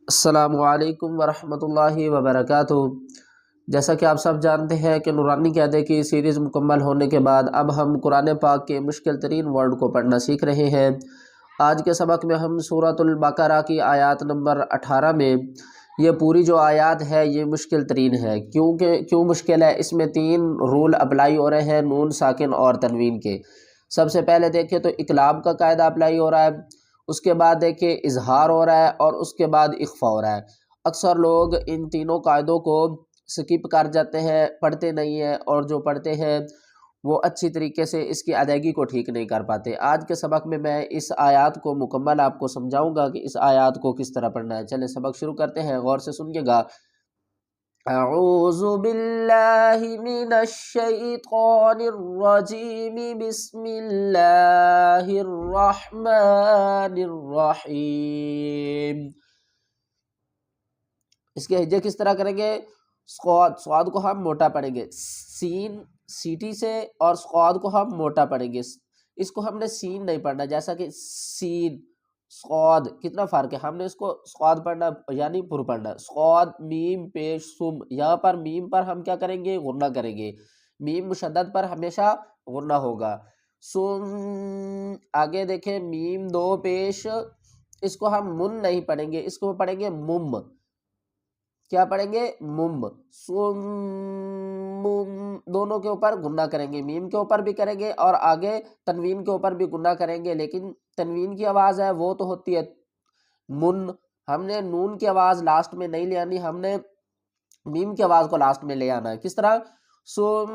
السلام علیکم ورحمۃ اللہ وبرکاتہ۔ جیسا کہ آپ سب جانتے ہیں کہ نورانی قاعدے کی سیریز مکمل ہونے کے بعد اب ہم قرآن پاک کے مشکل ترین ورڈ کو پڑھنا سیکھ رہے ہیں۔ آج کے سبق میں ہم سورۃ البقرہ کی آیات نمبر 18 میں یہ پوری جو آیات ہے یہ مشکل ترین ہے۔ کیوں مشکل ہے؟ اس میں 3 رول اپلائی ہو رہے ہیں نون ساکن اور تنوین کے۔ سب سے پہلے دیکھیں تو اقلاب کا قاعدہ اپلائی ہو رہا ہے، اس کے بعد دیکھیں اظہار ہو رہا ہے اور اس کے بعد اخفا ہو رہا ہے۔ اکثر لوگ ان تینوں قاعدوں کو سکپ کر جاتے ہیں، پڑھتے نہیں ہیں، اور جو پڑھتے ہیں وہ اچھی طریقے سے اس کی ادائیگی کو ٹھیک نہیں کر پاتے۔ آج کے سبق میں اس آیات کو مکمل آپ کو سمجھاؤں گا کہ اس آیات کو کس طرح پڑھنا ہے۔ چلیں سبق شروع کرتے ہیں، غور سے سنیے گا۔ اعوذ باللہ من الشیطان الرجیم، بسم اللہ الرحمن الرحیم۔ اس کے ہجے کس طرح کریں گے؟ صاد کو ہم موٹا پڑھیں گے سین سیٹی سے، اور صاد کو ہم موٹا پڑھیں گے۔ اس کو ہم نے سین نہیں پڑھنا، جیسا کہ سین صاد کتنا فرق ہے۔ ہم نے اس کو صاد پڑھنا یعنی پر پڑھنا، صاد میم پیش سم۔ یہاں پر میم پر ہم کیا کریں گے؟ غنہ کریں گے۔ میم مشدد پر ہمیشہ غنہ ہوگا۔ سم آگے دیکھیں میم 2 پیش، اس کو ہم من نہیں پڑھیں گے، اس کو پڑھیں گے مم۔ کیا پڑھیں گے؟ مم۔ سم مم، دونوں کے اوپر غنہ کریں گے، میم کے اوپر بھی کریں گے اور آگے تنوین کے اوپر بھی غنہ کریں گے، لیکن تنوین کی آواز ہے وہ تو ہوتی ہے من۔ ہم نے نون کی آواز لاسٹ میں نہیں لے آنی، ہم نے میم کی آواز کو لاسٹ میں لے آنا ہے۔ کس طرح؟ سم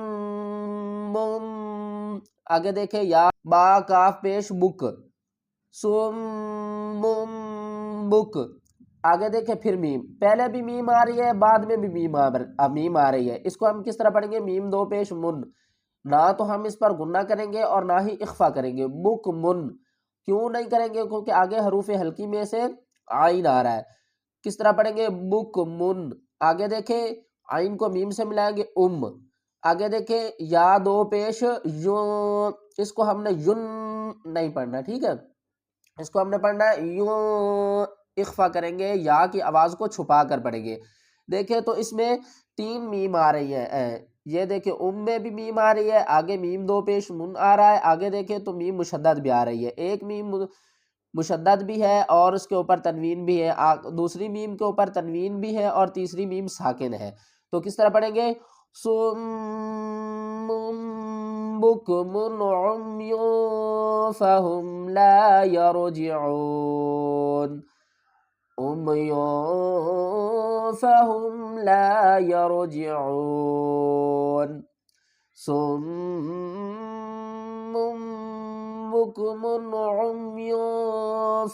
مم۔ آگے دیکھیں یا با کاف پیش بک، سم مم بک۔ آگے دیکھیں پھر میم، پہلے بھی میم آ رہی ہے، بعد میں بھی میم آ رہی ہے۔ اس کو ہم کس طرح پڑھیں گے؟ میم 2 پیش من۔ نہ تو ہم اس پر غنہ کریں گے اور نہ ہی اخفا کریں گے، بک من۔ کیوں نہیں کریں گے؟ کیونکہ آگے حروف حلقی میں سے عین آ رہا ہے۔ کس طرح پڑھیں گے؟ بک من۔ آگے دیکھیں عین کو میم سے ملائیں گے ام۔ آگے دیکھیں یا 2 پیش یوں، اس کو ہم نے یون نہیں پڑھنا، ٹھیک ہے، اس کو ہم نے پڑھنا ہے یوں، اخفا کریں گے، یا کی آواز کو چھپا کر پڑھیں گے۔ دیکھیں تو اس میں 3 میم آ رہی ہے، یہ دیکھیں ام میں بھی میم آ رہی ہے، آگے میم 2 پیش من آ رہا ہے، آگے دیکھیں تو میم مشدد بھی آ رہی ہے۔ ایک میم مشدد بھی ہے اور اس کے اوپر تنوین بھی ہے، دوسری میم کے اوپر تنوین بھی ہے اور تیسری میم ساکن ہے۔ تو کس طرح پڑھیں گے؟ صم بکم عمی فہم لا یرجعون، عمی فہم لا یرجعون، صم بکم عمی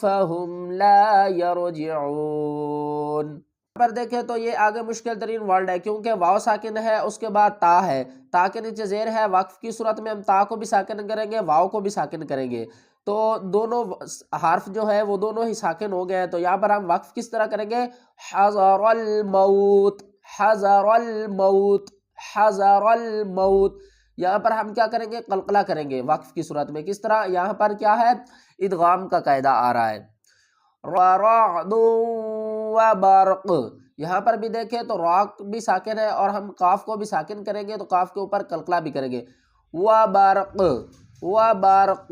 فہم لا یرجعون۔ پر دیکھیں تو یہ آگے مشکل ترین ورڈ ہے، کیونکہ واو ساکن ہے، اس کے بعد تا ہے، تا کے نیچے زیر ہے۔ وقف کی صورت میں ہم تا کو بھی ساکن کریں گے، واو کو بھی ساکن کریں گے، تو دونوں حرف جو ہے وہ دونوں ہی ساکن ہو گئے ہیں۔ تو یہاں پر ہم وقف کس طرح کریں گے؟ حذر الموت، حذر الموت، حذر الموت۔ یہاں پر ہم کیا کریں گے؟ قلقلہ کریں گے وقف کی صورت میں۔ کس طرح؟ یہاں پر کیا ہے؟ ادغام کا قاعدہ آ رہا ہے۔ رعد وبرق، یہاں پر بھی دیکھیں تو را بھی ساکن ہے اور ہم قاف کو بھی ساکن کریں گے، تو قاف کے اوپر قلقلہ بھی کریں گے۔ وبرق، وبرق۔